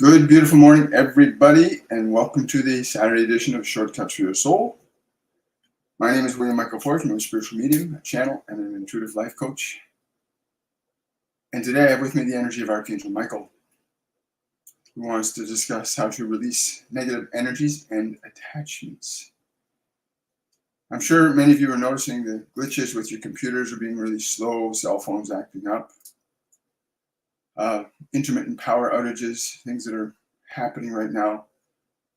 Good, beautiful morning, everybody, and welcome to the Saturday edition of Shortcuts for Your Soul. My name is Winter Masterclass. I'm a spiritual medium, a channel, and an intuitive life coach. And today I have with me the energy of Archangel Michael, who wants to discuss how to release negative energies and attachments. I'm sure many of you are noticing the glitches with your computers are being really slow, cell phones acting up. Intermittent power outages, things that are happening right now,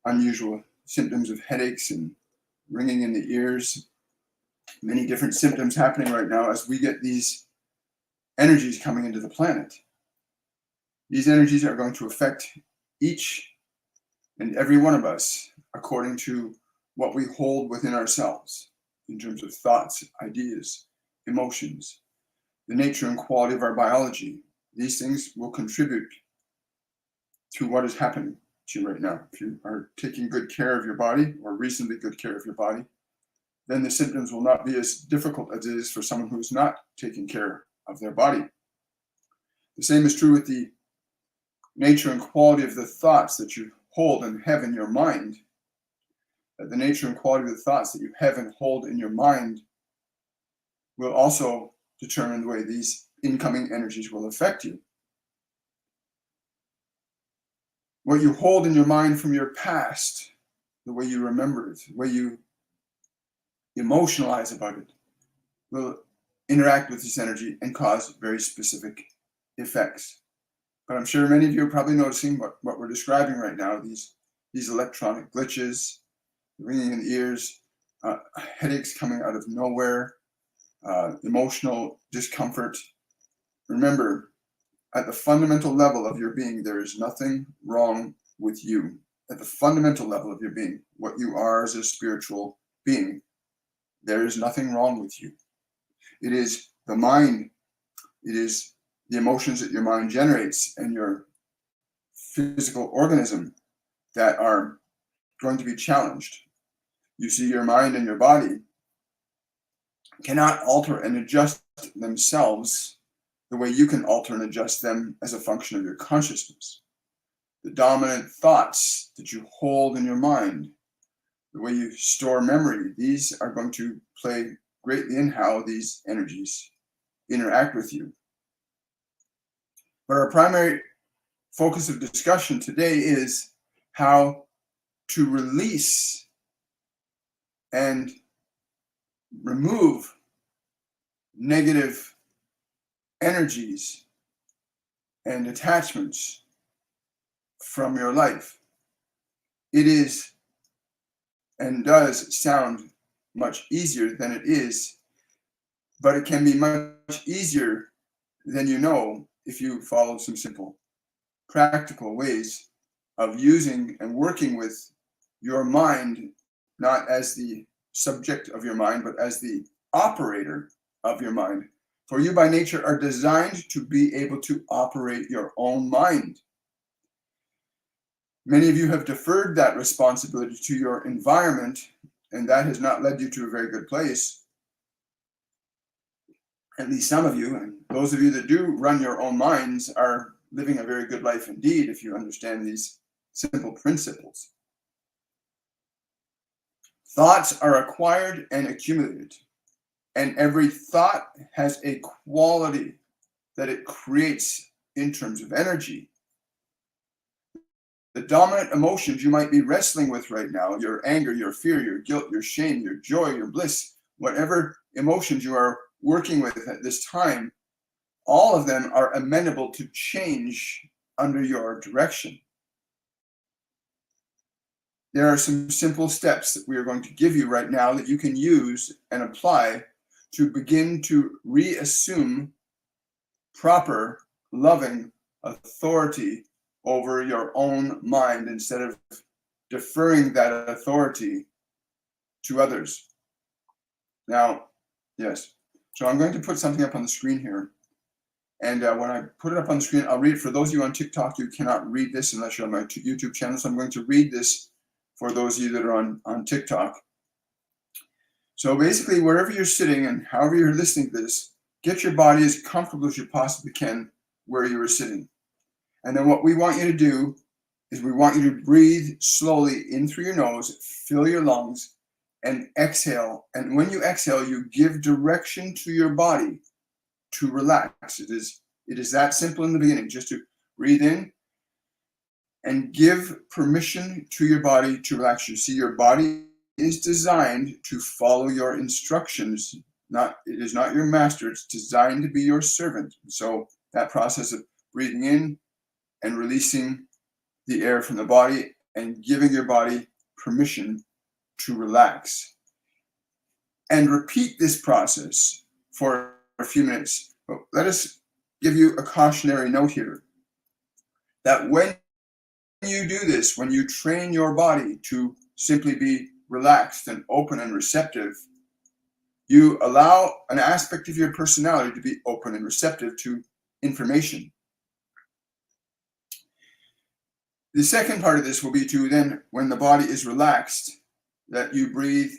unusual symptoms of headaches and ringing in the ears, many different symptoms happening right now as we get these energies coming into the planet. These energies are going to affect each and every one of us according to what we hold within ourselves in terms of thoughts, ideas, emotions, the nature and quality of our biology. These things will contribute to what is happening to you right now. If you are taking good care of your body, or reasonably good care of your body, then the symptoms will not be as difficult as it is for someone who is not taking care of their body. The same is true with the nature and quality of the thoughts that you hold and have in your mind. That the nature and quality of the thoughts that you have and hold in your mind will also determine the way these incoming energies will affect you. What you hold in your mind from your past, the way you remember it, the way you emotionalize about it, will interact with this energy and cause very specific effects. But I'm sure many of you are probably noticing what we're describing right now, these electronic glitches, ringing in the ears, headaches coming out of nowhere, emotional discomfort. Remember, at the fundamental level of your being, there is nothing wrong with you. At the fundamental level of your being, what you are as a spiritual being, there is nothing wrong with you. It is the mind, it is the emotions that your mind generates and your physical organism that are going to be challenged. You see, your mind and your body cannot alter and adjust themselves the way you can alter and adjust them as a function of your consciousness. The dominant thoughts that you hold in your mind, the way you store memory, these are going to play greatly in how these energies interact with you. But our primary focus of discussion today is how to release and remove negative energies and attachments from your life. It is and does sound much easier than it is, but it can be much easier than you know if you follow some simple practical ways of using and working with your mind, not as the subject of your mind, but as the operator of your mind. For you by nature are designed to be able to operate your own mind. Many of you have deferred that responsibility to your environment, and that has not led you to a very good place. At least some of you, and those of you that do run your own minds are living a very good life indeed if you understand these simple principles. Thoughts are acquired and accumulated. And every thought has a quality that it creates in terms of energy. The dominant emotions you might be wrestling with right now, your anger, your fear, your guilt, your shame, your joy, your bliss, whatever emotions you are working with at this time, all of them are amenable to change under your direction. There are some simple steps that we are going to give you right now that you can use and apply to begin to reassume proper, loving authority over your own mind instead of deferring that authority to others. Now, yes, so I'm going to put something up on the screen here. And when I put it up on the screen, I'll read it. For those of you on TikTok, you cannot read this unless you're on my YouTube channel. So I'm going to read this for those of you that are on TikTok. So basically, wherever you're sitting and however you're listening to this, get your body as comfortable as you possibly can where you are sitting. And then what we want you to do is we want you to breathe slowly in through your nose, fill your lungs, and exhale. And when you exhale, you give direction to your body to relax. It is that simple in the beginning, just to breathe in and give permission to your body to relax. You see, your body is designed to follow your instructions. It is not your master. It's designed to be your servant. So that process of breathing in and releasing the air from the body and giving your body permission to relax. And repeat this process for a few minutes. But let us give you a cautionary note here that when you do this, when you train your body to simply be relaxed and open and receptive, you allow an aspect of your personality to be open and receptive to information. The second part of this will be to then, when the body is relaxed, that you breathe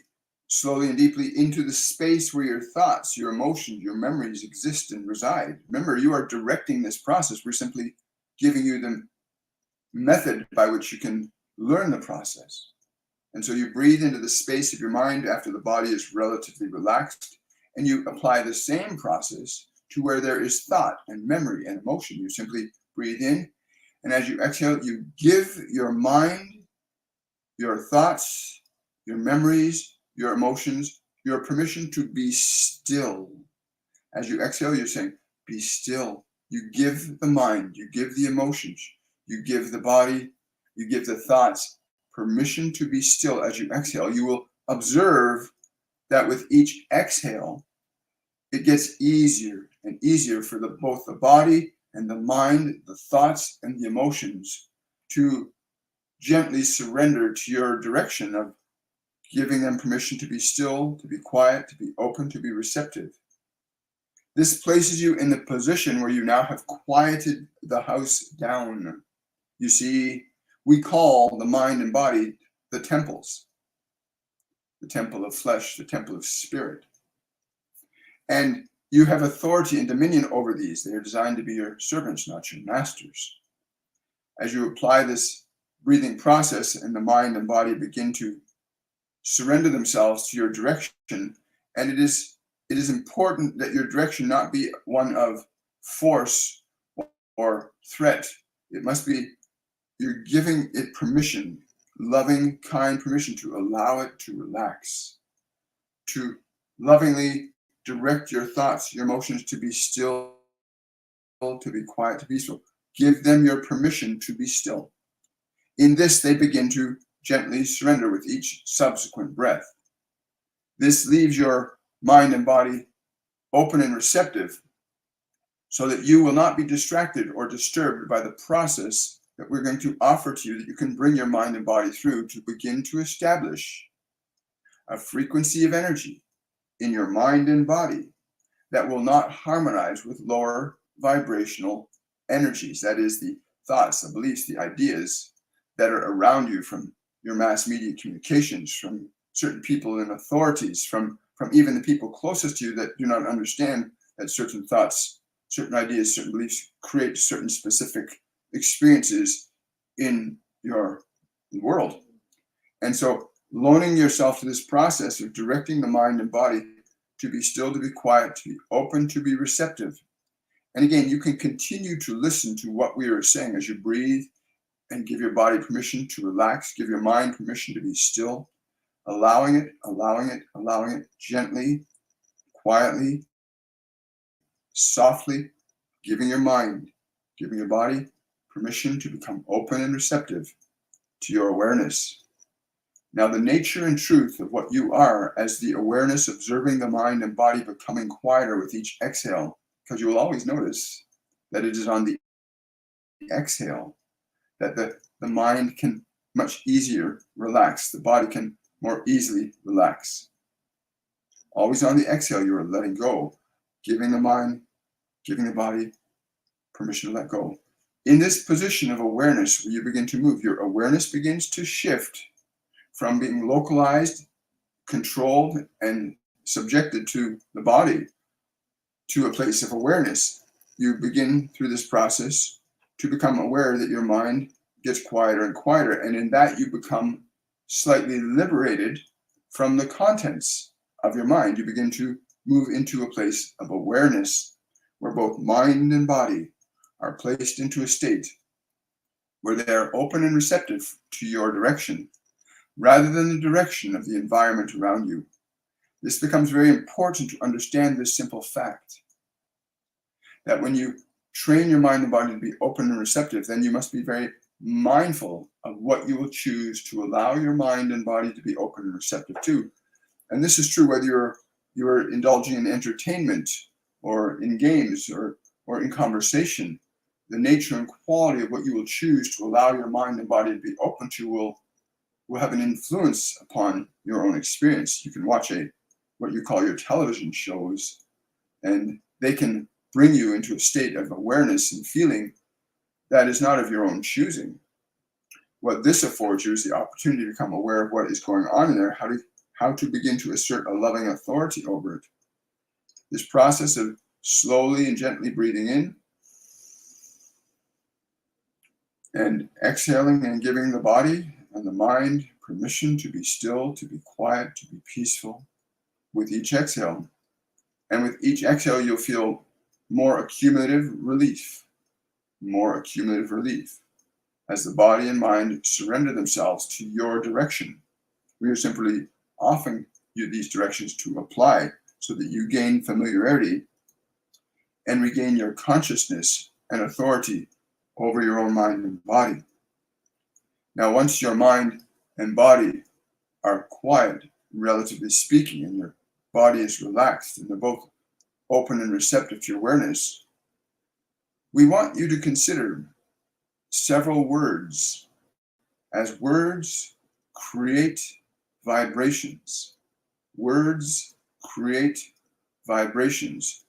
slowly and deeply into the space where your thoughts, your emotions, your memories exist and reside. Remember, you are directing this process. We're simply giving you the method by which you can learn the process. And so you breathe into the space of your mind after the body is relatively relaxed, and you apply the same process to where there is thought and memory and emotion. You simply breathe in, and as you exhale, you give your mind, your thoughts, your memories, your emotions, your permission to be still. As you exhale, you're saying, be still. You give the mind, you give the emotions, you give the body, you give the thoughts permission to be still. As you exhale, you will observe that with each exhale, it gets easier and easier for both the body and the mind, the thoughts and the emotions to gently surrender to your direction of giving them permission to be still, to be quiet, to be open, to be receptive. This places you in the position where you now have quieted the house down. You see, we call the mind and body the temples, the temple of flesh, the temple of spirit. And you have authority and dominion over these. They are designed to be your servants, not your masters. As you apply this breathing process and the mind and body begin to surrender themselves to your direction, and it is important that your direction not be one of force or threat. It must be you're giving it permission, loving, kind permission to allow it to relax, to lovingly direct your thoughts, your emotions to be still, to be quiet, to be still. Give them your permission to be still. In this, they begin to gently surrender with each subsequent breath. This leaves your mind and body open and receptive so that you will not be distracted or disturbed by the process that we're going to offer to you, that you can bring your mind and body through to begin to establish a frequency of energy in your mind and body that will not harmonize with lower vibrational energies. That is, the thoughts, the beliefs, the ideas that are around you from your mass media communications, from certain people and authorities, from even the people closest to you that do not understand that certain thoughts, certain ideas, certain beliefs create certain specific experiences in your world. And so loaning yourself to this process of directing the mind and body to be still, to be quiet, to be open, to be receptive. And again, you can continue to listen to what we are saying as you breathe and give your body permission to relax, give your mind permission to be still, allowing it gently, quietly, softly, giving your mind, giving your body permission to become open and receptive to your awareness. Now, the nature and truth of what you are as the awareness observing the mind and body becoming quieter with each exhale, because you will always notice that it is on the exhale that the mind can much easier relax, the body can more easily relax. Always on the exhale, you are letting go, giving the mind, giving the body permission to let go. In this position of awareness, where you begin to move, your awareness begins to shift from being localized, controlled, and subjected to the body to a place of awareness. You begin through this process to become aware that your mind gets quieter and quieter. And in that, you become slightly liberated from the contents of your mind. You begin to move into a place of awareness where both mind and body are placed into a state where they are open and receptive to your direction rather than the direction of the environment around you. This becomes very important to understand this simple fact that when you train your mind and body to be open and receptive, then you must be very mindful of what you will choose to allow your mind and body to be open and receptive to. And this is true whether you're indulging in entertainment or in games or in conversation. The nature and quality of what you will choose to allow your mind and body to be open to will have an influence upon your own experience. You can watch what you call your television shows, and they can bring you into a state of awareness and feeling that is not of your own choosing. What this affords you is the opportunity to become aware of what is going on in there, how to begin to assert a loving authority over it. This process of slowly and gently breathing in and exhaling and giving the body and the mind permission to be still, to be quiet, to be peaceful with each exhale. And with each exhale, you'll feel more accumulative relief as the body and mind surrender themselves to your direction. We are simply offering you these directions to apply so that you gain familiarity and regain your consciousness and authority over your own mind and body. Now, once your mind and body are quiet, relatively speaking, and your body is relaxed and they're both open and receptive to your awareness, we want you to consider several words, as words create vibrations. Words create vibrations,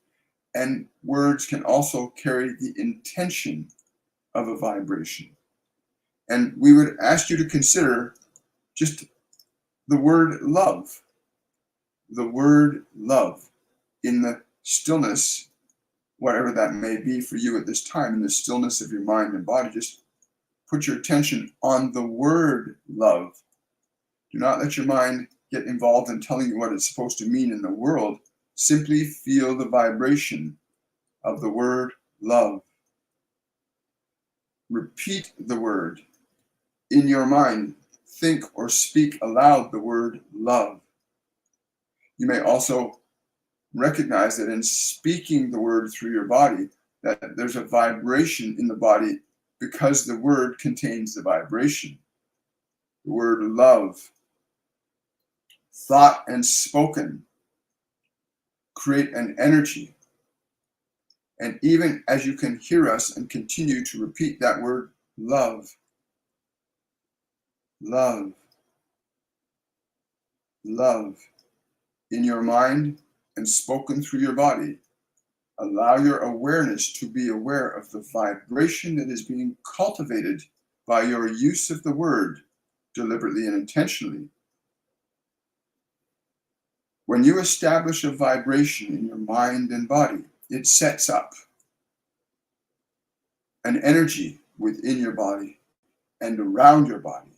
and words can also carry the intention of a vibration. And we would ask you to consider just the word love. The word love in the stillness, whatever that may be for you at this time, in the stillness of your mind and body. Just put your attention on the word love. Do not let your mind get involved in telling you what it's supposed to mean in the world. Simply feel the vibration of the word love. Repeat the word in your mind. Think or speak aloud the word love. You may also recognize that in speaking the word through your body, that there's a vibration in the body because the word contains the vibration. The word love, thought and spoken, create an energy. And even as you can hear us and continue to repeat that word love, love, love, in your mind and spoken through your body, allow your awareness to be aware of the vibration that is being cultivated by your use of the word deliberately and intentionally. When you establish a vibration in your mind and body, it sets up an energy within your body and around your body.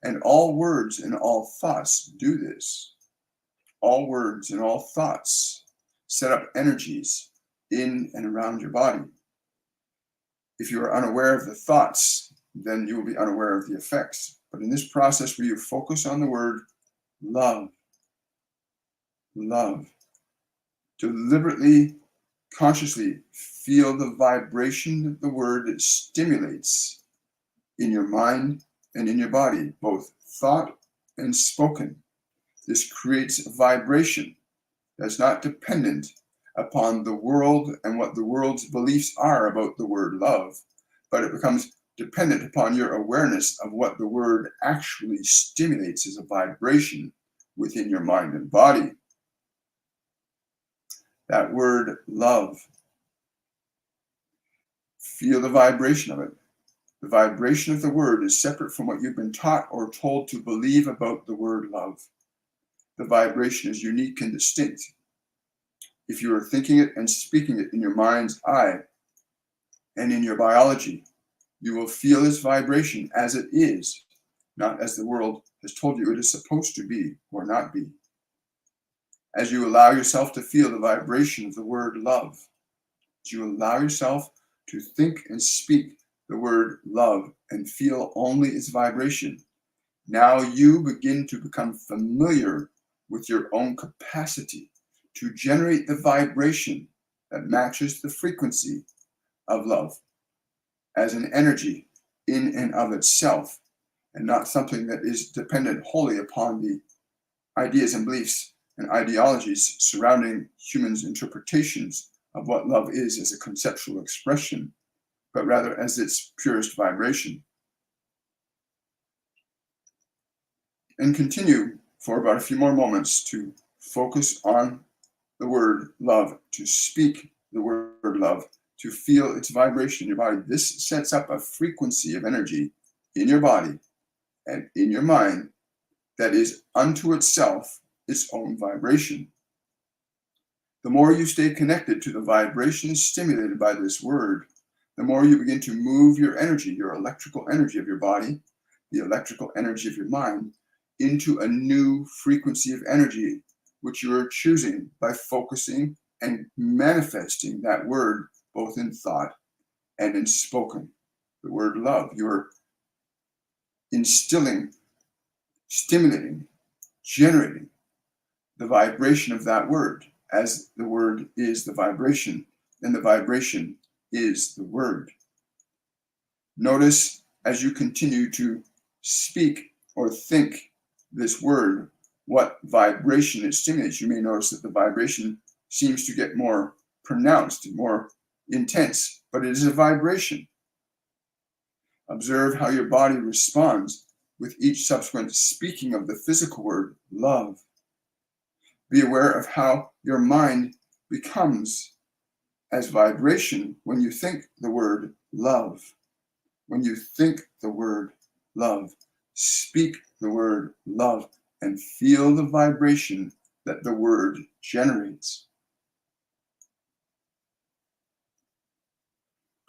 And all words and all thoughts do this. All words and all thoughts set up energies in and around your body. If you are unaware of the thoughts, then you will be unaware of the effects. But in this process where you focus on the word love, love, deliberately, consciously feel the vibration that the word stimulates in your mind and in your body, both thought and spoken. This creates a vibration that's not dependent upon the world and what the world's beliefs are about the word love, but it becomes dependent upon your awareness of what the word actually stimulates as a vibration within your mind and body. That word love, feel the vibration of it. The vibration of the word is separate from what you've been taught or told to believe about the word love. The vibration is unique and distinct. If you are thinking it and speaking it in your mind's eye and in your biology, You will feel its vibration as it is, not as the world has told you it is supposed to be or not be. As you allow yourself to feel the vibration of the word love, as you allow yourself to think and speak the word love and feel only its vibration, now you begin to become familiar with your own capacity to generate the vibration that matches the frequency of love as an energy in and of itself, and not something that is dependent wholly upon the ideas and beliefs and ideologies surrounding humans' interpretations of what love is as a conceptual expression, but rather as its purest vibration. And continue for about a few more moments to focus on the word love, to speak the word love, to feel its vibration in your body. This sets up a frequency of energy in your body and in your mind that is unto itself its own vibration. The more you stay connected to the vibrations stimulated by this word, the more you begin to move your energy, your electrical energy of your body, the electrical energy of your mind, into a new frequency of energy, which you are choosing by focusing and manifesting that word both in thought and in spoken. The word love, you're instilling, stimulating, generating the vibration of that word, as the word is the vibration, and the vibration is the word. Notice as you continue to speak or think this word, what vibration it stimulates. You may notice that the vibration seems to get more pronounced and more intense, but it is a vibration. Observe how your body responds with each subsequent speaking of the physical word love. Be aware of how your mind becomes as vibration when you think the word love. When you think the word love, speak the word love and feel the vibration that the word generates.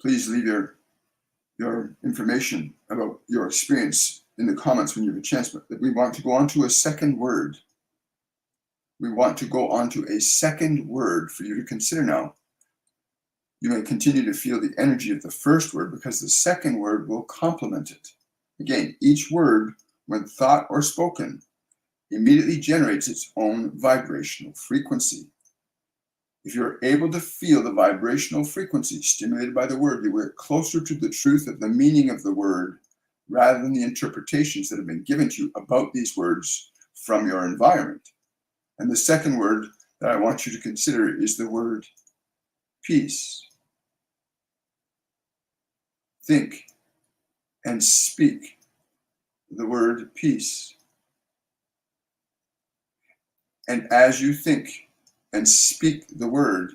Please leave your information about your experience in the comments when you have a chance, but we want to go on to a second word. We want to go on to a second word for you to consider now. You may continue to feel the energy of the first word because the second word will complement it. Again, each word, when thought or spoken, immediately generates its own vibrational frequency. If you're able to feel the vibrational frequency stimulated by the word, you will get closer to the truth of the meaning of the word rather than the interpretations that have been given to you about these words from your environment. And the second word that I want you to consider is the word peace. Think and speak the word peace. And as you think and speak the word,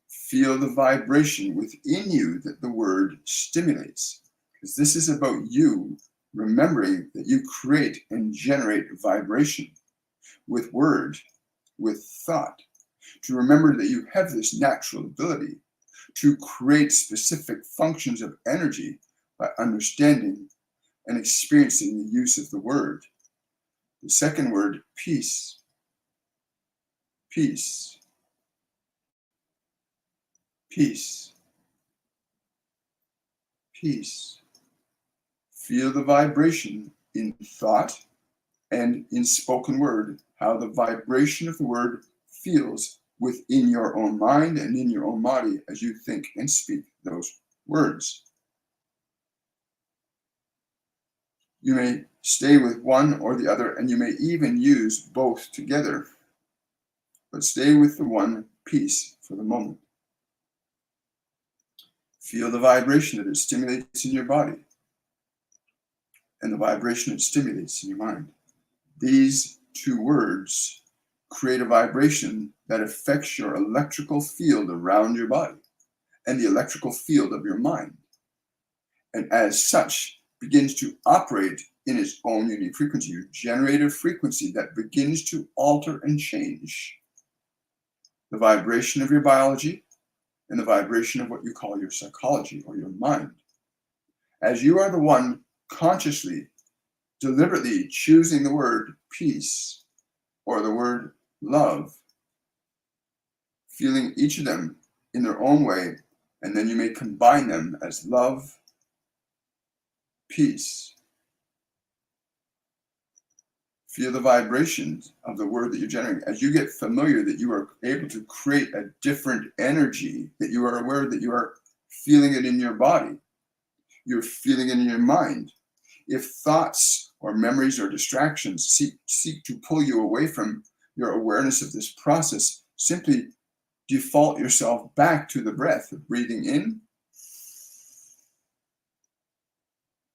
feel the vibration within you that the word stimulates. Because this is about you remembering that you create and generate vibration with word, with thought. To remember that you have this natural ability to create specific functions of energy by understanding and experiencing the use of the word. The second word, peace. Peace. Peace. Peace. Feel the vibration in thought and in spoken word, how the vibration of the word feels within your own mind and in your own body as you think and speak those words. You may stay with one or the other, and you may even use both together, but stay with the one peace for the moment. Feel the vibration that it stimulates in your body and the vibration it stimulates in your mind. These two words create a vibration that affects your electrical field around your body and the electrical field of your mind, and as such begins to operate in its own unique frequency. You generate a frequency that begins to alter and change the vibration of your biology and the vibration of what you call your psychology or your mind. as you are the one consciously, deliberately choosing the word peace or the word love, feeling each of them in their own way, and then you may combine them as love, peace. Feel the vibrations of the word that you're generating. As you get familiar that you are able to create a different energy, that you are aware that you are feeling it in your body, you're feeling it in your mind. If thoughts or memories or distractions seek to pull you away from your awareness of this process, simply default yourself back to the breath of breathing in,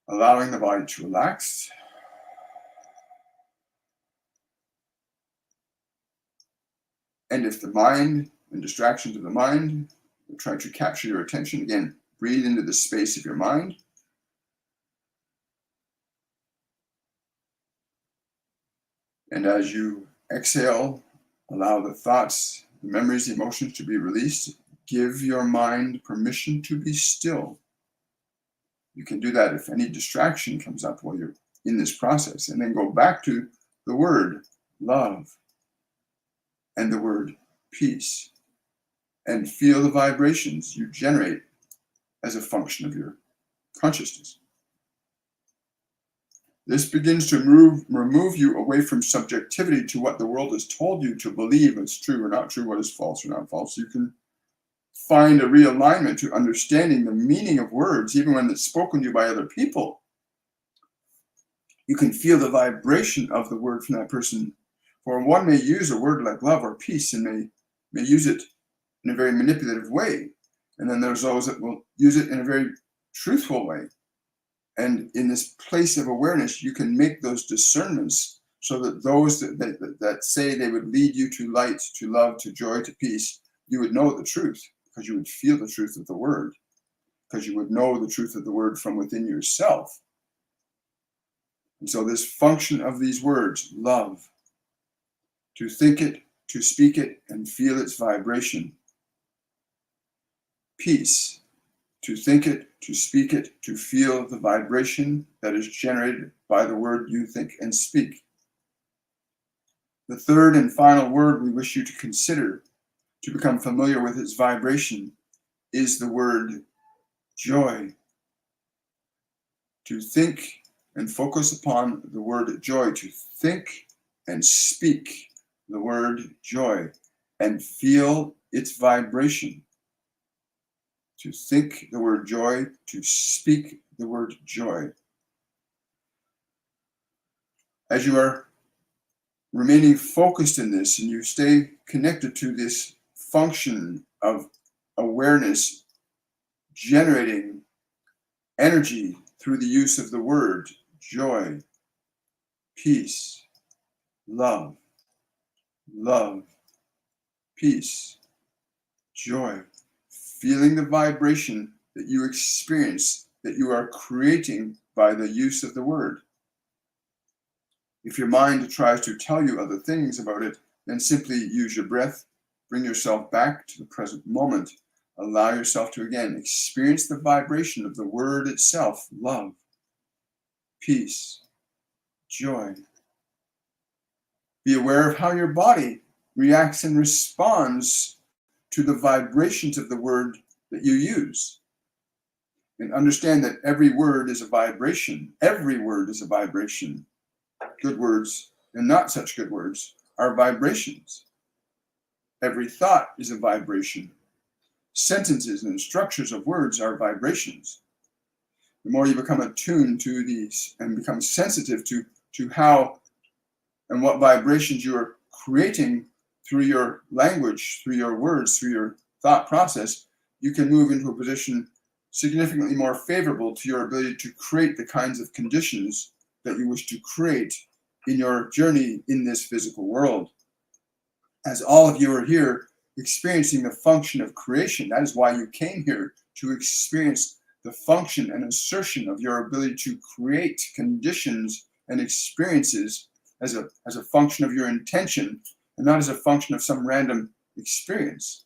allowing the body to relax, and if the mind and distractions of the mind will try to capture your attention, again, breathe into the space of your mind. And as you exhale, allow the thoughts, the memories, the emotions to be released. Give your mind permission to be still. You can do that if any distraction comes up while you're in this process. And then go back to the word love and the word peace. And feel the vibrations you generate as a function of your consciousness. This begins to remove you away from subjectivity to what the world has told you to believe is true or not true, what is false or not false. You can find a realignment to understanding the meaning of words, even when it's spoken to you by other people. You can feel the vibration of the word from that person. For one may use a word like love or peace and may use it in a very manipulative way. And then there's those that will use it in a very truthful way. And in this place of awareness, you can make those discernments so that those that say they would lead you to light, to love, to joy, to peace, you would know the truth because you would feel the truth of the word, because you would know the truth of the word from within yourself. And so this function of these words, love, to think it, to speak it, and feel its vibration. Peace, to think it, to speak it, to feel the vibration that is generated by the word you think and speak. The third and final word we wish you to consider to become familiar with its vibration is the word joy. To think and focus upon the word joy, to think and speak the word joy and feel its vibration. To think the word joy, to speak the word joy. As you are remaining focused in this and you stay connected to this function of awareness generating energy through the use of the word joy, peace, love, peace, joy. Feeling the vibration that you experience, that you are creating by the use of the word. If your mind tries to tell you other things about it, then simply use your breath, bring yourself back to the present moment. Allow yourself to again experience the vibration of the word itself, love, peace, joy. Be aware of how your body reacts and responds to the vibrations of the word that you use. And understand that every word is a vibration. Every word is a vibration. Good words and not such good words are vibrations. Every thought is a vibration. Sentences and structures of words are vibrations. The more you become attuned to these and become sensitive to how and what vibrations you are creating through your language, through your words, through your thought process, you can move into a position significantly more favorable to your ability to create the kinds of conditions that you wish to create in your journey in this physical world. As all of you are here experiencing the function of creation, that is why you came here, to experience the function and assertion of your ability to create conditions and experiences as a function of your intention, and not as a function of some random experience.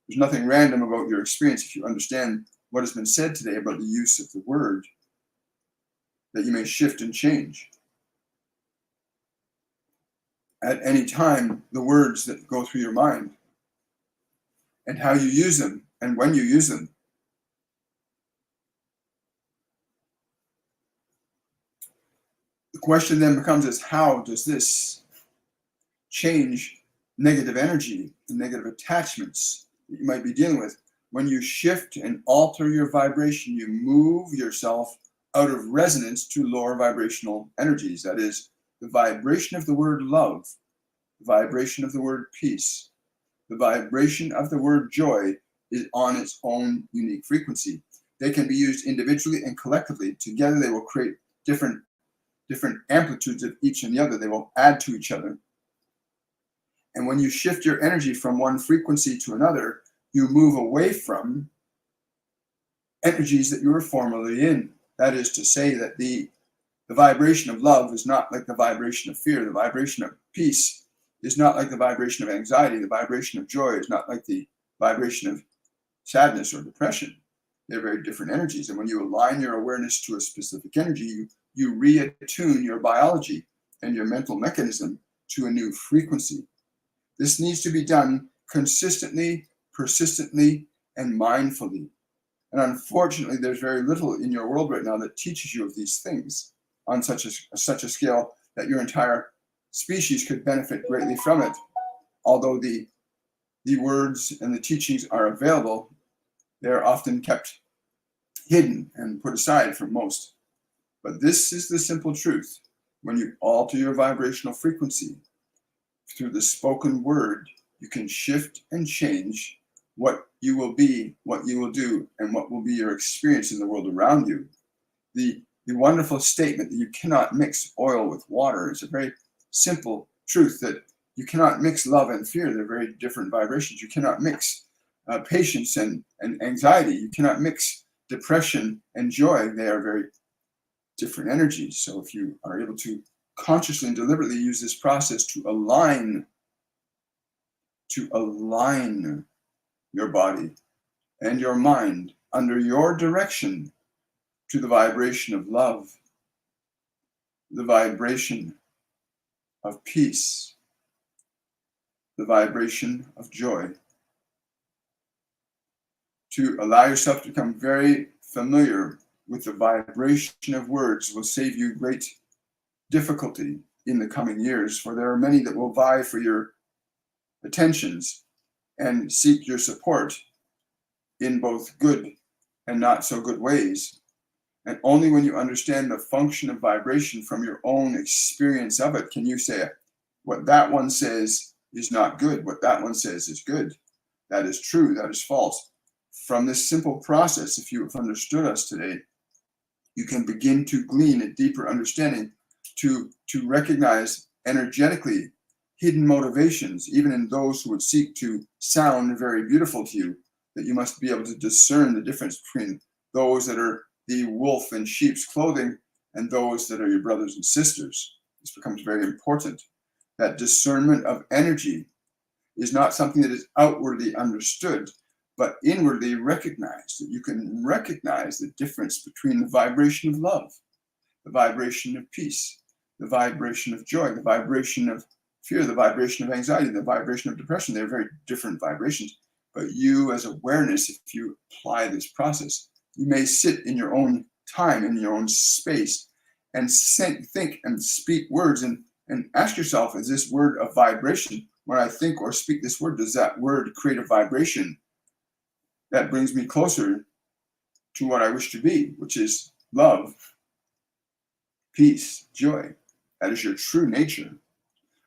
There's nothing random about your experience if you understand what has been said today about the use of the word that you may shift and change. At any time, the words that go through your mind and how you use them and when you use them. The question then becomes is how does this change negative energy and negative attachments that you might be dealing with? When you shift and alter your vibration, you move yourself out of resonance to lower vibrational energies. That is, the vibration of the word love, the vibration of the word peace, the vibration of the word joy is on its own unique frequency. They can be used individually and collectively. Together they will create different amplitudes of each and the other. They will add to each other. And when you shift your energy from one frequency to another, you move away from energies that you were formerly in. That is to say that the vibration of love is not like the vibration of fear. The vibration of peace is not like the vibration of anxiety. The vibration of joy is not like the vibration of sadness or depression. They're very different energies. And when you align your awareness to a specific energy, you reattune your biology and your mental mechanism to a new frequency. This needs to be done consistently, persistently, and mindfully. And unfortunately, there's very little in your world right now that teaches you of these things on such a scale that your entire species could benefit greatly from it. Although the words and the teachings are available, they're often kept hidden and put aside from most. But this is the simple truth. When you alter your vibrational frequency through the spoken word, you can shift and change what you will be, what you will do, and what will be your experience in the world around you. The wonderful statement that you cannot mix oil with water is a very simple truth, that you cannot mix love and fear. They're very different vibrations. You cannot mix patience and anxiety. You cannot mix depression and joy. They are very different energies. So if you are able to consciously and deliberately use this process to align your body and your mind under your direction to the vibration of love, the vibration of peace, the vibration of joy, to allow yourself to become very familiar with the vibration of words will save you great difficulty in the coming years, for there are many that will vie for your attentions and seek your support in both good and not so good ways. And only when you understand the function of vibration from your own experience of it can you say, what that one says is not good, what that one says is good. That is true, that is false. From this simple process, if you have understood us today, you can begin to glean a deeper understanding, to recognize energetically hidden motivations, even in those who would seek to sound very beautiful to you, that you must be able to discern the difference between those that are the wolf in sheep's clothing and those that are your brothers and sisters. This becomes very important. That discernment of energy is not something that is outwardly understood, but inwardly recognized. That you can recognize the difference between the vibration of love, the vibration of peace, the vibration of joy, the vibration of fear, the vibration of anxiety, the vibration of depression. They're very different vibrations. But you, as awareness, if you apply this process, you may sit in your own time, in your own space, and think and speak words and ask yourself, is this word a vibration? When I think or speak this word, does that word create a vibration that brings me closer to what I wish to be, which is love, peace, joy? That is your true nature.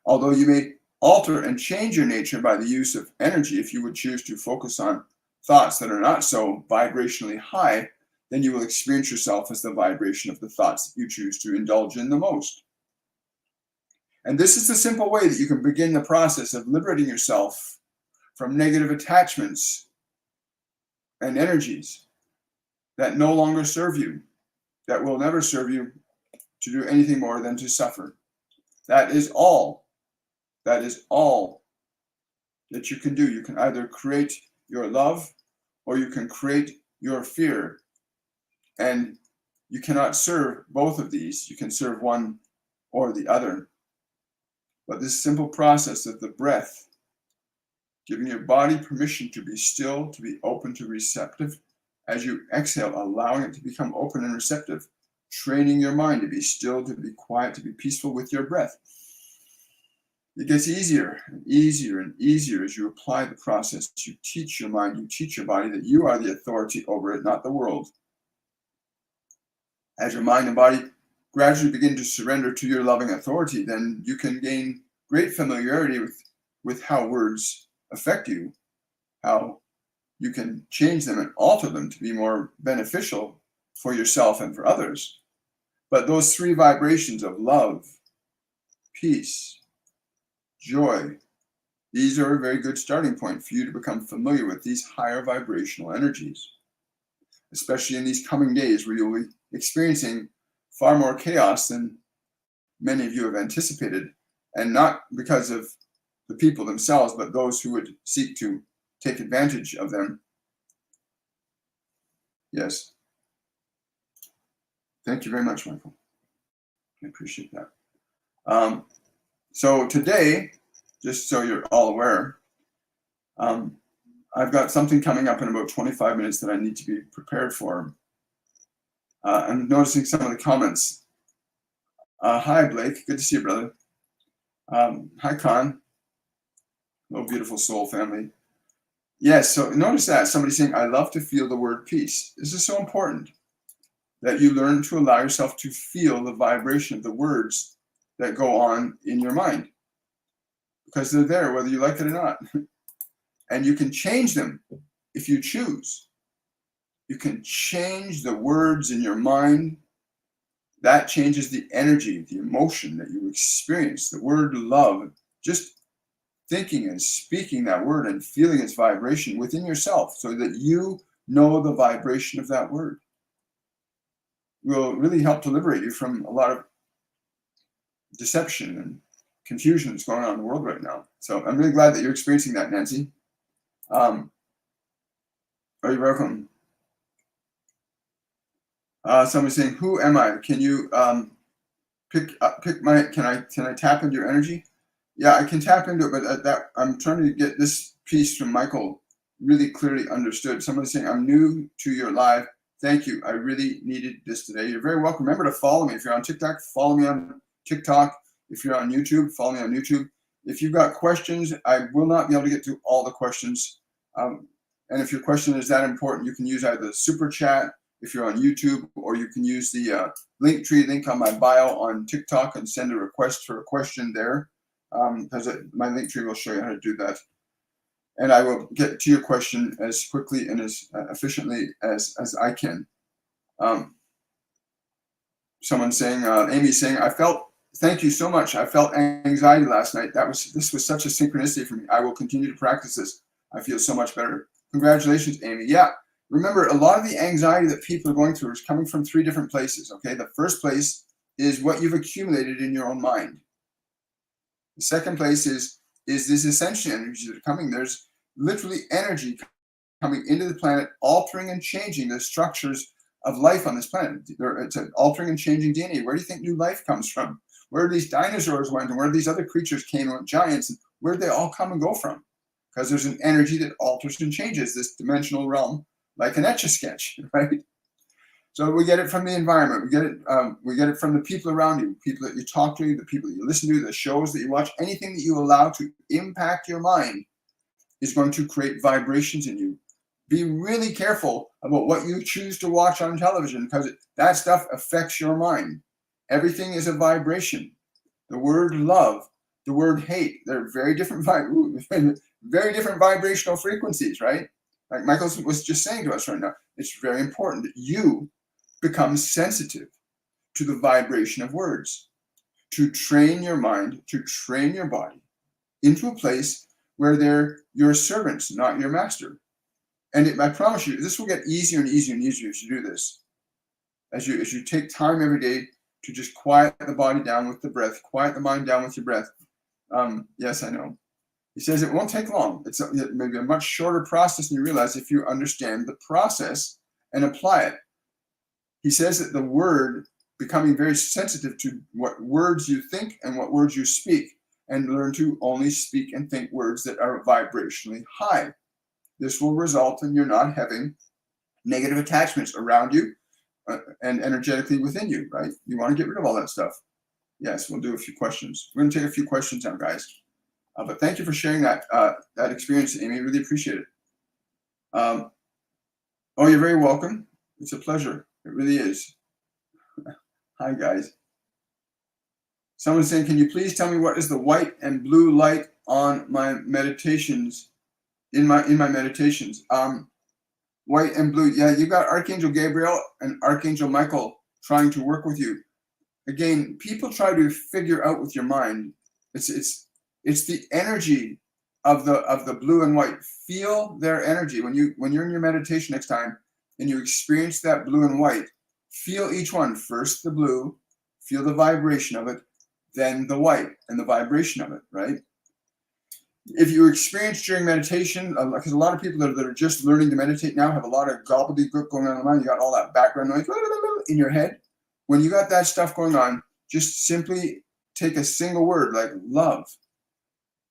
Although you may alter and change your nature by the use of energy, if you would choose to focus on thoughts that are not so vibrationally high, then you will experience yourself as the vibration of the thoughts that you choose to indulge in the most. And this is the simple way that you can begin the process of liberating yourself from negative attachments and energies that no longer serve you, that will never serve you to do anything more than to suffer. That is all. That is all that you can do. You can either create your love or you can create your fear. And You cannot serve both of these. You can serve one or the other. But this simple process of the breath, giving your body permission to be still, to be open, to receptive, as you exhale, allowing it to become open and receptive, training your mind to be still, to be quiet, to be peaceful with your breath. It gets easier and easier and easier as you apply the process. You teach your mind, you teach your body that you are the authority over it, not the world. As your mind and body gradually begin to surrender to your loving authority, then you can gain great familiarity with how words affect you, how you can change them and alter them to be more beneficial for yourself and for others. But those three vibrations of love, peace, joy, these are a very good starting point for you to become familiar with these higher vibrational energies, especially in these coming days where you'll be experiencing far more chaos than many of you have anticipated, and not because of the people themselves, but those who would seek to take advantage of them. Yes. Thank you very much, Michael. I appreciate that. So today, just so you're all aware, I've got something coming up in about 25 minutes that I need to be prepared for. I'm noticing some of the comments. Hi, Blake. Good to see you, brother. Hi, Con. Hello, beautiful soul family. Yes, so notice that. Somebody saying, I love to feel the word peace. This is so important that you learn to allow yourself to feel the vibration of the words that go on in your mind, because they're there whether you like it or not. And you can change them if you choose. You can change the words in your mind. That changes the energy, the emotion that you experience. The word love, just thinking and speaking that word and feeling its vibration within yourself so that you know the vibration of that word will really help to liberate you from a lot of deception and confusion that's going on in the world right now. So I'm really glad that you're experiencing that, Nancy. Are you welcome? Somebody's saying, "Who am I? Can you pick my? Can I tap into your energy?" Yeah, I can tap into it, but that I'm trying to get this piece from Michael really clearly understood. Somebody's saying, "I'm new to your live. Thank you. I really needed this today." You're very welcome. Remember to follow me. If you're on TikTok, follow me on TikTok. If you're on YouTube, follow me on YouTube. If you've got questions, I will not be able to get to all the questions. And if your question is that important, you can use either the super chat if you're on YouTube, or you can use the Linktree link on my bio on TikTok and send a request for a question there. Because my Linktree will show you how to do that. And I will get to your question as quickly and as efficiently as I can. Someone's saying, Amy's saying, thank you so much. I felt anxiety last night. This was such a synchronicity for me. I will continue to practice this. I feel so much better. Congratulations, Amy. Yeah. Remember, a lot of the anxiety that people are going through is coming from three different places. Okay. The first place is what you've accumulated in your own mind. The second place is this ascension energy that are coming. There's literally energy coming into the planet, altering and changing the structures of life on this planet. It's altering and changing DNA. Where do you think new life comes from? Where these dinosaurs went, and where these other creatures came, and giants, and where did they all come and go from? Because there's an energy that alters and changes this dimensional realm, like an Etch-a-Sketch, right? So we get it from the environment. We get it from the people around you, people that you talk to, the people that you listen to, the shows that you watch. Anything that you allow to impact your mind is going to create vibrations in you. Be really careful about what you choose to watch on television, because that stuff affects your mind. Everything is a vibration. The word love, the word hate, they're very different vibrational frequencies, right? Like Michael was just saying to us right now, it's very important that you become sensitive to the vibration of words, to train your mind, to train your body into a place where they're your servants, not your master. And I promise you, this will get easier and easier and easier as you do this. As you take time every day to just quiet the body down with the breath, quiet the mind down with your breath. Yes, I know. He says it won't take long. It's maybe a much shorter process than you realize if you understand the process and apply it. he says that the word, becoming very sensitive to what words you think and what words you speak, and learn to only speak and think words that are vibrationally high. This will result in you not having negative attachments around you and energetically within you, right? You want to get rid of all that stuff. Yes, we'll do a few questions. We're going to take a few questions now, guys. But thank you for sharing that experience, Amy. Really appreciate it. Oh, you're very welcome. It's a pleasure. It really is. Hi, guys. Someone's saying, can you please tell me what is the white and blue light on my meditations, in my meditations? White and blue. Yeah, you got Archangel Gabriel and Archangel Michael trying to work with you. Again, people try to figure out with your mind. It's the energy of the blue and white. Feel their energy when you're in your meditation next time and you experience that blue and white. Feel each one. First the blue, feel the vibration of it, then the white and the vibration of it, right? If you experience during meditation, because a lot of people that are just learning to meditate now have a lot of gobbledygook going on in their mind. You got all that background noise in your head. When you got that stuff going on, just simply take a single word like love,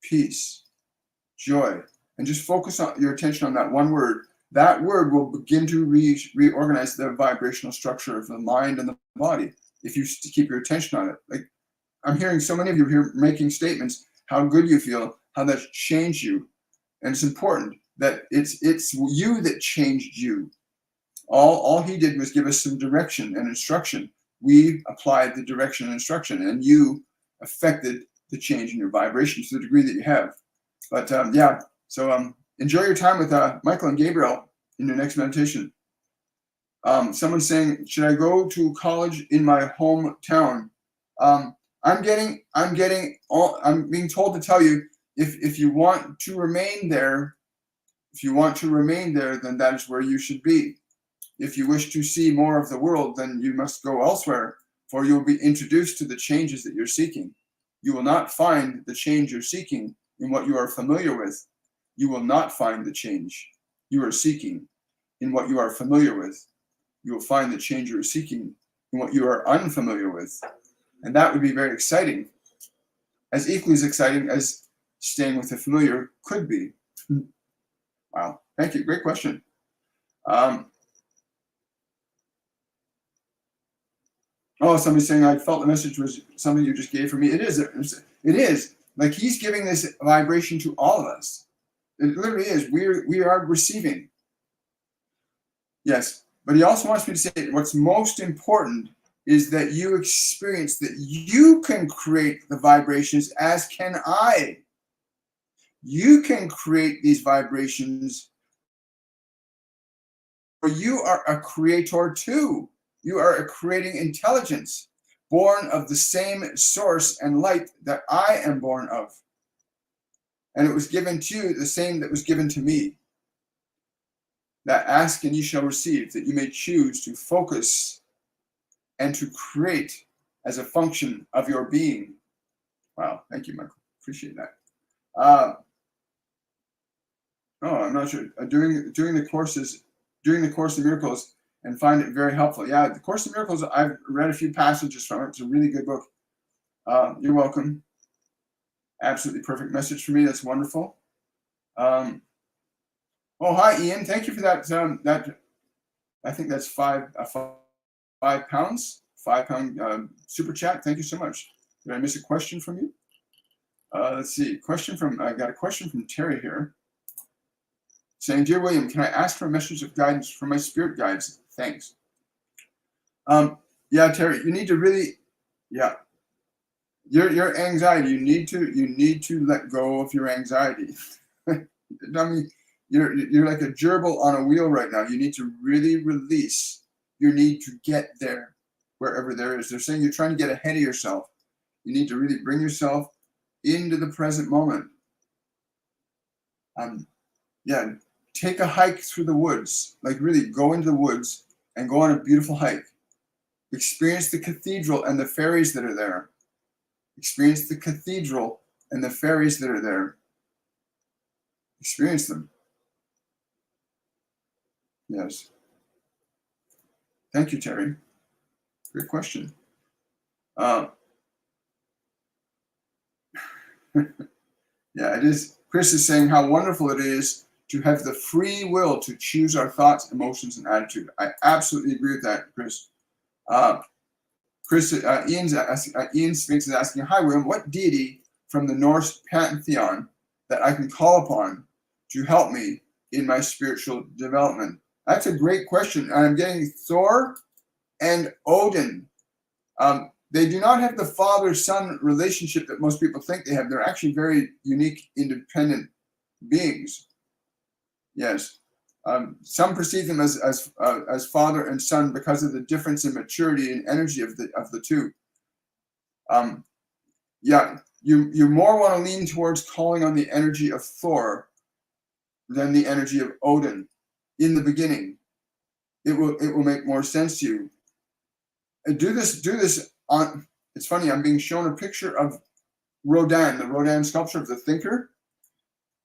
peace, joy, and just focus on your attention on that one word. That word will begin to reorganize the vibrational structure of the mind and the body if you keep your attention on it. Like I'm hearing so many of you here making statements, how good you feel, how that's changed you. And it's important that it's you that changed you. All he did was give us some direction and instruction. We applied the direction and instruction, and you affected the change in your vibration to the degree that you have. But yeah, so enjoy your time with Michael and Gabriel in your next meditation. Someone's saying, should I go to college in my hometown? I'm being told to tell you, if you want to remain there, then that is where you should be. If you wish to see more of the world, then you must go elsewhere, for you will be introduced to the changes that you're seeking. You will not find the change you're seeking in what you are familiar with. You will not find the change you are seeking in what you are familiar with. You will find the change you are seeking in what you are unfamiliar with. And that would be very exciting, as equally as exciting as staying with the familiar could be. Wow, thank you, great question. Oh, somebody's saying, I felt the message was something you just gave for me. It is. Like he's giving this vibration to all of us. It literally is. We are receiving. Yes, but he also wants me to say what's most important is that you experience that you can create the vibrations, as can I. You can create these vibrations, for you are a creator too. You are a creating intelligence, born of the same source and light that I am born of. And it was given to you the same that was given to me. That ask and you shall receive, that you may choose to focus and to create as a function of your being. Wow, thank you, Michael. Appreciate that. I'm not sure. During the Course of Miracles, and find it very helpful. Yeah, the Course of Miracles, I've read a few passages from it. It's a really good book. You're welcome. Absolutely perfect message for me. That's wonderful. Oh, hi, Ian. Thank you for that. That I think that's £5, £5 super chat. Thank you so much. Did I miss a question from you? Let's see. I got a question from Terry here, saying, Dear William, can I ask for a message of guidance from my spirit guides? Thanks. Yeah, Terry, you need to really, your anxiety. You need to let go of your anxiety. I mean, you're like a gerbil on a wheel right now. You need to really release your need to get there, wherever there is. They're saying you're trying to get ahead of yourself. You need to really bring yourself into the present moment. Take a hike through the woods. Like really go into the woods and go on a beautiful hike. Experience the cathedral and the fairies that are there. Experience the cathedral and the fairies that are there. Experience them. Yes. Thank you, Terry. Great question. Yeah, it is. Chris is saying how wonderful it is to have the free will to choose our thoughts, emotions, and attitude. I absolutely agree with that, Chris. Ian Sphinx is asking, hi, William, what deity from the Norse pantheon that I can call upon to help me in my spiritual development? That's a great question. I'm getting Thor and Odin. They do not have the father-son relationship that most people think they have. They're actually very unique, independent beings. Yes. Some perceive them as father and son because of the difference in maturity and energy of the two. Yeah, you more want to lean towards calling on the energy of Thor than the energy of Odin in the beginning. It will make more sense to you. And do this on. It's funny. I'm being shown a picture of Rodin, the Rodin sculpture of the Thinker.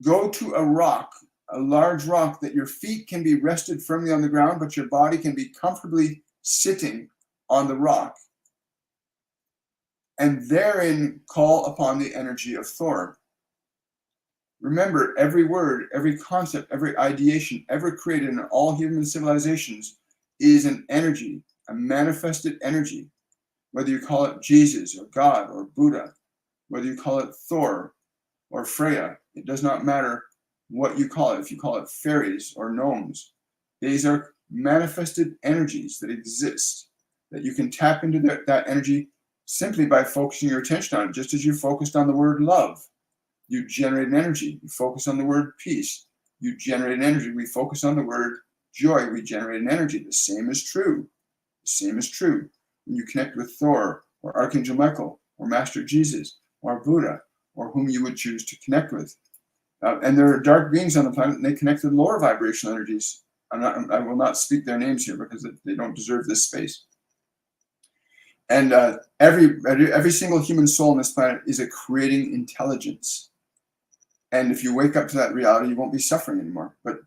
Go to a rock, a large rock that your feet can be rested firmly on the ground, but your body can be comfortably sitting on the rock. And therein call upon the energy of Thor. Remember, every word, every concept, every ideation ever created in all human civilizations is an energy, a manifested energy. Whether you call it Jesus or God or Buddha, whether you call it Thor or Freya, it does not matter what you call it. If you call it fairies or gnomes, these are manifested energies that exist, that you can tap into that energy simply by focusing your attention on it. Just as you focused on the word love, you generate an energy. You focus on the word peace, you generate an energy. We focus on the word joy, we generate an energy. The same is true. The same is true when you connect with Thor or Archangel Michael or Master Jesus or Buddha or whom you would choose to connect with. And there are dark beings on the planet, and they connect with lower vibrational energies. I will not speak their names here because they don't deserve this space. And every single human soul on this planet is a creating intelligence. And if you wake up to that reality, you won't be suffering anymore. But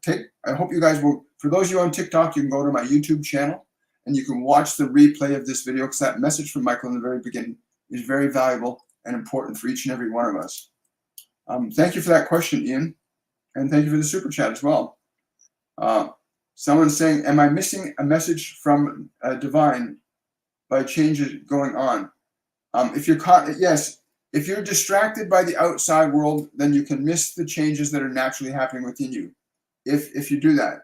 I hope you guys will, for those of you on TikTok, you can go to my YouTube channel and you can watch the replay of this video, because that message from Michael in the very beginning is very valuable and important for each and every one of us. Thank you for that question, Ian. And thank you for the super chat as well. Someone's saying, am I missing a message from divine by changes going on? If you're caught, yes. If you're distracted by the outside world, then you can miss the changes that are naturally happening within you. If you do that.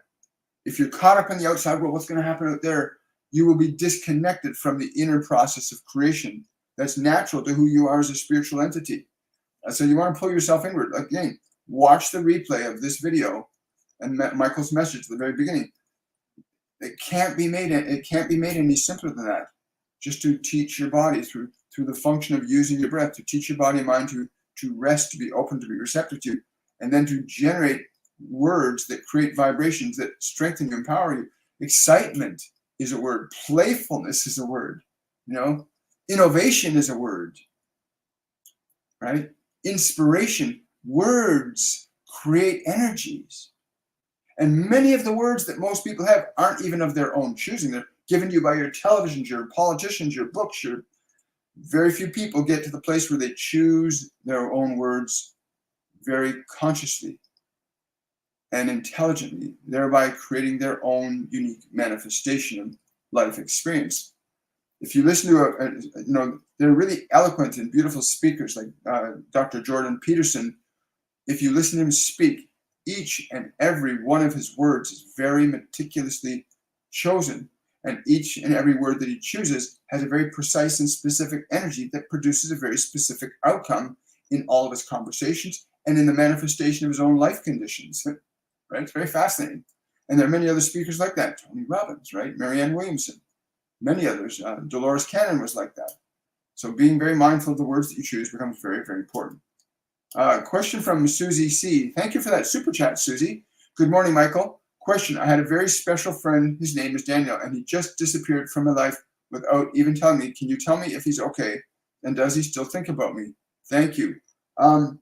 If you're caught up in the outside world, what's going to happen out there? You will be disconnected from the inner process of creation that's natural to who you are as a spiritual entity. So you want to pull yourself inward. Again, watch the replay of this video and Michael's message at the very beginning. It can't be made any simpler than that. Just to teach your body through the function of using your breath, to teach your body and mind to rest, to be open, to be receptive to, and then to generate words that create vibrations that strengthen you, empower you. Excitement is a word. Playfulness is a word. Innovation is a word. Right? Inspiration. Words create energies. And many of the words that most people have aren't even of their own choosing. They're given to you by your televisions, your politicians, your books. Very few people get to the place where they choose their own words very consciously and intelligently, thereby creating their own unique manifestation of life experience. If you listen to they're really eloquent and beautiful speakers like Dr. Jordan Peterson. If you listen to him speak, each and every one of his words is very meticulously chosen. And each and every word that he chooses has a very precise and specific energy that produces a very specific outcome in all of his conversations and in the manifestation of his own life conditions. Right? It's very fascinating. And there are many other speakers like that. Tony Robbins, right? Marianne Williamson, many others. Dolores Cannon was like that. So being very mindful of the words that you choose becomes very, very important. Question from Susie C. Thank you for that super chat, Susie. Good morning, Michael. Question, I had a very special friend, his name is Daniel, and he just disappeared from my life without even telling me. Can you tell me if he's okay? And does he still think about me? Thank you. I'm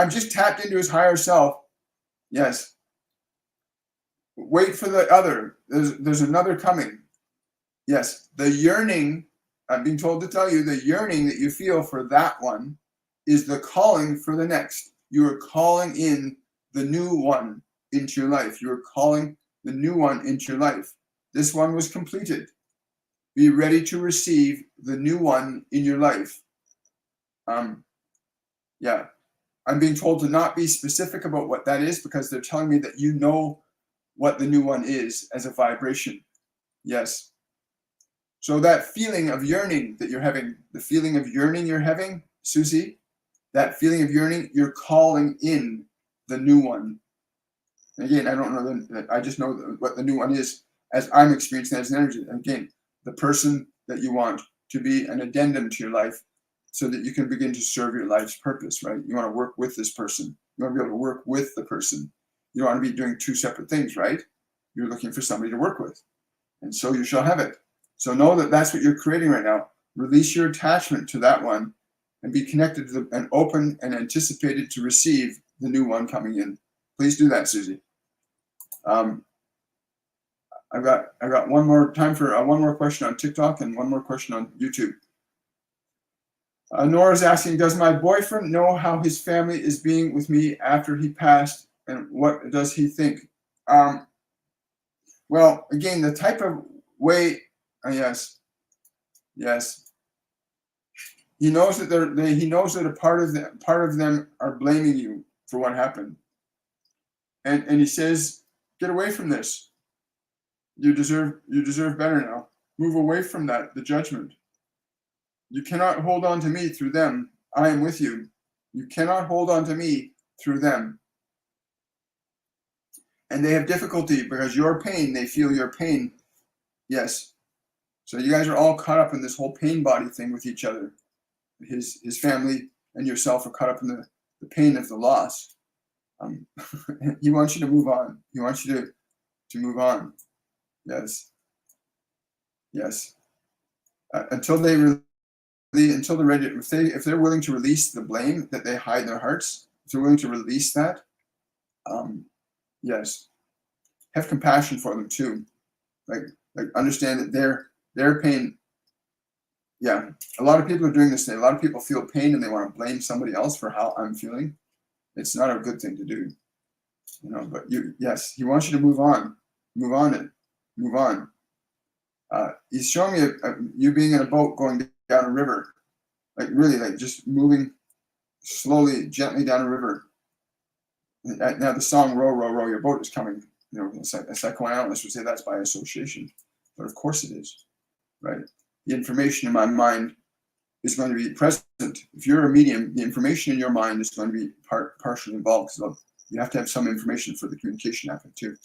just tapped into his higher self. Yes. Wait for the other. There's another coming. Yes, the yearning, I'm being told to tell you, the yearning that you feel for that one is the calling for the next. You are calling in the new one into your life. You are calling the new one into your life. This one was completed. Be ready to receive the new one in your life. Yeah, I'm being told to not be specific about what that is because they're telling me that you know what the new one is as a vibration. Yes. So that feeling of yearning that you're having, the feeling of yearning you're having, Susie, that feeling of yearning, you're calling in the new one. Again, I don't know, I just know what the new one is as I'm experiencing that as an energy. Again, the person that you want to be an addendum to your life so that you can begin to serve your life's purpose, right? You want to work with this person. You want to be able to work with the person. You don't want to be doing two separate things, right? You're looking for somebody to work with. And so you shall have it. So know that that's what you're creating right now. Release your attachment to that one and be connected to and open and anticipated to receive the new one coming in. Please do that, Susie. I've got one more time for one more question on TikTok and one more question on YouTube. Nora's asking, does my boyfriend know how his family is being with me after he passed, and what does he think? Well, again, the type of way, yes. He knows that he knows that a part of them are blaming you for what happened, and he says, get away from this. You deserve better now. Move away from that, the judgment. You cannot hold on to me through them. I am with you. You cannot hold on to me through them. And they have difficulty because your pain, they feel your pain. Yes. So you guys are all caught up in this whole pain body thing with each other. His family and yourself are caught up in the pain of the loss. He wants you to move on. He wants you to move on. Yes. Until they're ready, if they're willing to release the blame that they hide in their hearts, if they're willing to release that, yes, have compassion for them too. Like understand that their pain. Yeah, a lot of people are doing this thing. A lot of people feel pain and they want to blame somebody else for how I'm feeling. It's not a good thing to do, But yes, he wants you to move on. He's showing me you being in a boat going down a river, like just moving slowly, gently down a river. Now the song "Row, Row, Row Your Boat" is coming. A psychoanalyst would say that's by association, but of course it is, right? The information in my mind is going to be present. If you're a medium, the information in your mind is going to be partially involved. So you have to have some information for the communication to happen too.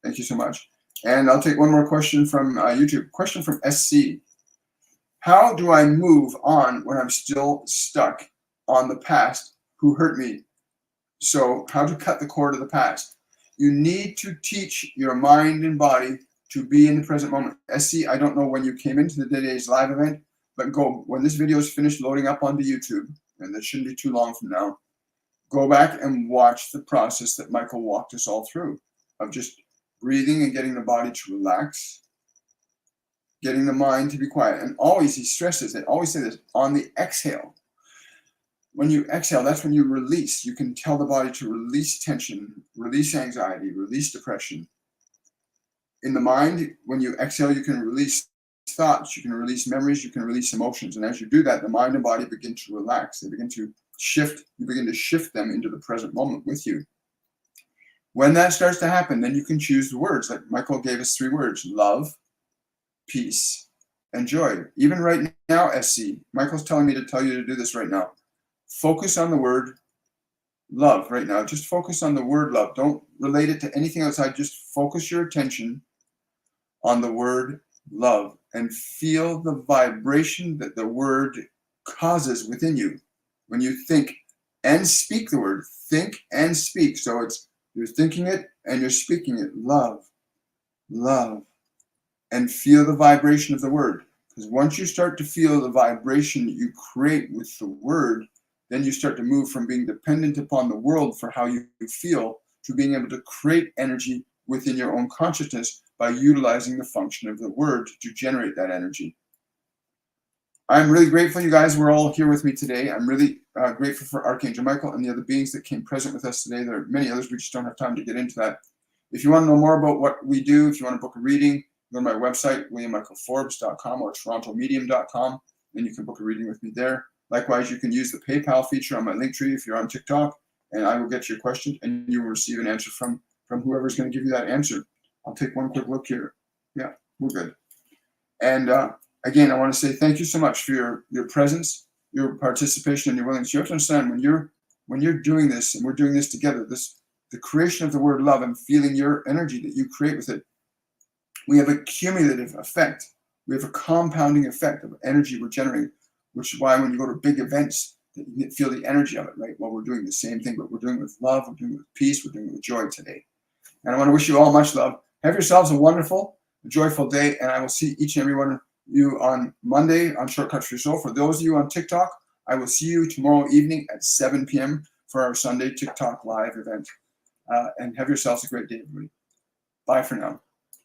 Thank you so much. And I'll take one more question from YouTube. Question from SC. How do I move on when I'm still stuck on the past who hurt me? So how to cut the cord of the past. You need to teach your mind and body to be in the present moment. SC, I don't know when you came into the today's live event, but go, when this video is finished loading up onto YouTube, and that shouldn't be too long from now, go back and watch the process that Michael walked us all through of just breathing and getting the body to relax, getting the mind to be quiet. And always, he stresses it, always say this, on the exhale. When you exhale, that's when you release. You can tell the body to release tension, release anxiety, release depression. In the mind, when you exhale, you can release thoughts, you can release memories, you can release emotions. And as you do that, the mind and body begin to relax. They begin to shift. You begin to shift them into the present moment with you. When that starts to happen, then you can choose the words. Like Michael gave us 3 words: love, peace, and joy. Even right now, SC, Michael's telling me to tell you to do this right now. Focus on the word love right now. Just focus on the word love. Don't relate it to anything outside. Just focus your attention on the word love and feel the vibration that the word causes within you when you think and speak the word. Think and speak. So you're thinking it and you're speaking it. Love, and feel the vibration of the word. Because once you start to feel the vibration that you create with the word, then you start to move from being dependent upon the world for how you feel to being able to create energy within your own consciousness by utilizing the function of the word to generate that energy. I'm really grateful you guys were all here with me today. I'm really grateful for Archangel Michael and the other beings that came present with us today. There are many others. We just don't have time to get into that. If you want to know more about what we do, if you want to book a reading, go to my website, williammichaelforbes.com or torontomedium.com, and you can book a reading with me there. Likewise, you can use the PayPal feature on my link tree if you're on TikTok, and I will get your question, and you will receive an answer from whoever's going to give you that answer. I'll take one quick look here. Yeah, we're good. And again, I want to say thank you so much for your presence, your participation, and your willingness. You have to understand when you're doing this, and we're doing this together, the creation of the word love and feeling your energy that you create with it, we have a cumulative effect. We have a compounding effect of energy we're generating, which is why when you go to big events, you feel the energy of it, right? Well, we're doing the same thing, but we're doing it with love, we're doing it with peace, we're doing it with joy today. And I want to wish you all much love. Have yourselves a wonderful, joyful day, and I will see each and every one of you on Monday on Shortcuts for Your Soul. For those of you on TikTok, I will see you tomorrow evening at 7 p.m. for our Sunday TikTok live event. And have yourselves a great day, everybody. Bye for now.